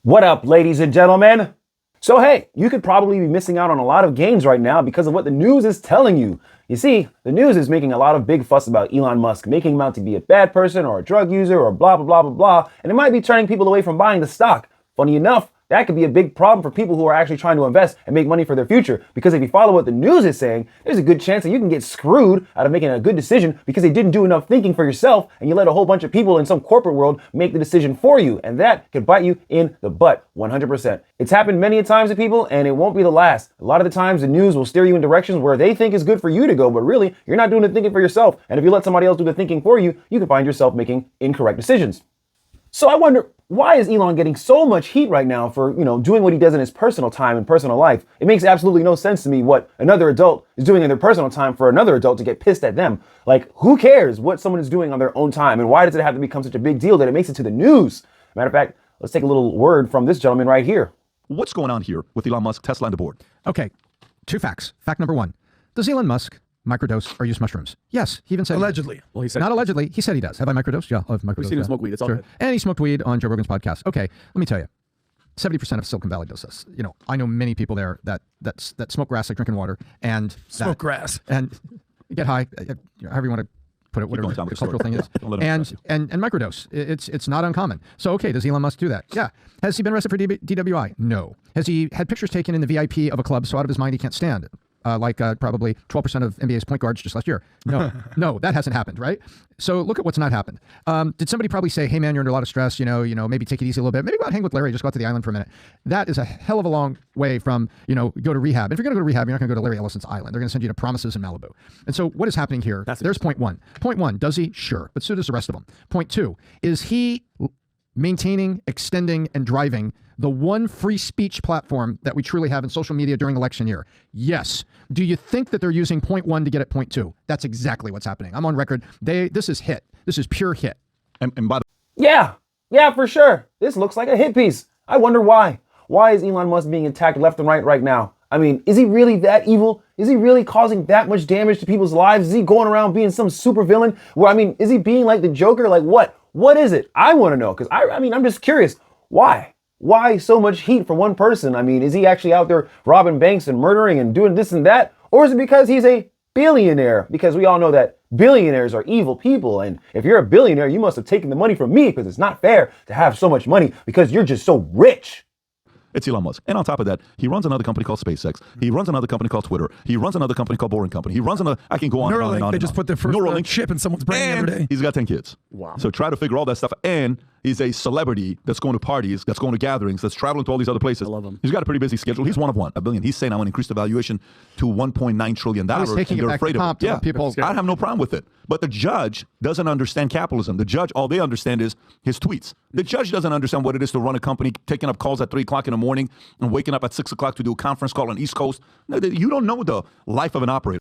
What up, ladies and gentlemen? So hey, you could probably be missing out on a lot of gains right now because of what the news is telling you. You see, the news is making a lot of big fuss about Elon Musk, making him out to be a bad person or a drug user or blah, blah, blah, blah, blah, and it might be turning people away from buying the stock. Funny enough, that could be a big problem for people who are actually trying to invest and make money for their future. Because if you follow what the news is saying, there's a good chance that you can get screwed out of making a good decision because they didn't do enough thinking for yourself and you let a whole bunch of people in some corporate world make the decision for you. And that could bite you in the butt 100%. It's happened many a times to people and it won't be the last. A lot of the times the news will steer you in directions where they think is good for you to go, but really you're not doing the thinking for yourself. And if you let somebody else do the thinking for you, you can find yourself making incorrect decisions. So I wonder, why is Elon getting so much heat right now for, doing what he does in his personal time and personal life? It makes absolutely no sense to me what another adult is doing in their personal time for another adult to get pissed at them. Like, who cares what someone is doing on their own time? And why does it have to become such a big deal that it makes it to the news? Matter of fact, let's take a little word from this gentleman right here. What's going on here with Elon Musk, Tesla, and the board? Okay, two facts. Fact number one, does Elon Musk microdose or use mushrooms? Yes, he even said allegedly. Well, he said not allegedly. He said he does. Have I microdosed? Yeah, I've microdosed. We've seen him smoke weed. It's all good. And he smoked weed on Joe Rogan's podcast. Okay, let me tell you, 70% of Silicon Valley does this. I know many people there that smoke grass like drinking water and smoke grass and get high, however you want to put it, whatever the cultural thing is, and microdose. It's not uncommon. So okay, does Elon Musk do that? Yeah. Has he been arrested for DWI? No. Has he had pictures taken in the VIP of a club so out of his mind he can't stand it? Like probably 12% of NBA's point guards just last year. No, that hasn't happened, right? So look at what's not happened. Did somebody probably say, hey man, you're under a lot of stress, maybe take it easy a little bit. Maybe go out and hang with Larry, just go out to the island for a minute. That is a hell of a long way from, go to rehab. If you're going to go to rehab, you're not going to go to Larry Ellison's island. They're going to send you to Promises in Malibu. And so what is happening here? There's point one. Point one, does he? Sure. But so does the rest of them. Point two, is he maintaining, extending, and driving the one free speech platform that we truly have in social media during election year? Yes. Do you think that they're using point one to get at point two? That's exactly what's happening. I'm on record. This is hit. This is pure hit. And by the Yeah, for sure. This looks like a hit piece. I wonder why. Why is Elon Musk being attacked left and right now? I mean, is he really that evil? Is he really causing that much damage to people's lives? Is he going around being some super villain? Is he being like the Joker? Like what? What is it? I want to know, because I'm just curious. Why? Why so much heat for one person? Is he actually out there robbing banks and murdering and doing this and that? Or is it because he's a billionaire? Because we all know that billionaires are evil people. And if you're a billionaire, you must have taken the money from me, because it's not fair to have so much money because you're just so rich. It's Elon Musk. And on top of that, he runs another company called SpaceX. He runs another company called Twitter. He runs another company called Boring Company. He runs another, I can go on and on and on. They just put their first chip in someone's brain the other day. He's got 10 kids. Wow. So try to figure all that stuff. And he's a celebrity that's going to parties, that's going to gatherings, that's traveling to all these other places. I love him. He's got a pretty busy schedule. He's one of $1 billion. He's saying I want to increase the valuation to $1.9 trillion. I was taking it back to comp to people. I have no problem with it. But the judge doesn't understand capitalism. The judge, all they understand is his tweets. The judge doesn't understand what it is to run a company, taking up calls at 3 o'clock in the morning and waking up at 6 o'clock to do a conference call on East Coast. You don't know the life of an operator.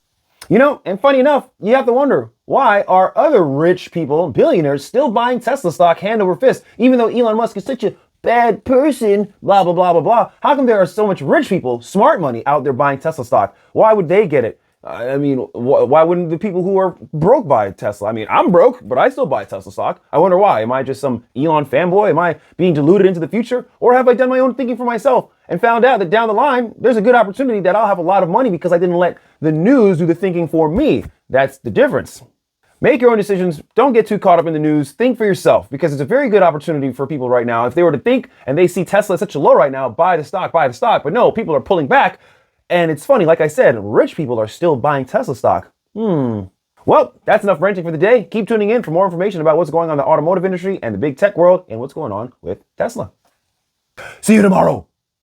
And funny enough, you have to wonder, why are other rich people, billionaires, still buying Tesla stock hand over fist, even though Elon Musk is such a bad person, blah, blah, blah, blah, blah. How come there are so much rich people, smart money, out there buying Tesla stock? Why would they get it? Why wouldn't the people who are broke buy Tesla? I'm broke, but I still buy Tesla stock. I wonder why. Am I just some Elon fanboy? Am I being deluded into the future? Or have I done my own thinking for myself and found out that down the line, there's a good opportunity that I'll have a lot of money because I didn't let the news do the thinking for me? That's the difference. Make your own decisions. Don't get too caught up in the news. Think for yourself, because it's a very good opportunity for people right now. If they were to think and they see Tesla at such a low right now, buy the stock. But no, people are pulling back. And it's funny, like I said, rich people are still buying Tesla stock. Well, that's enough ranting for the day. Keep tuning in for more information about what's going on in the automotive industry and the big tech world and what's going on with Tesla. See you tomorrow.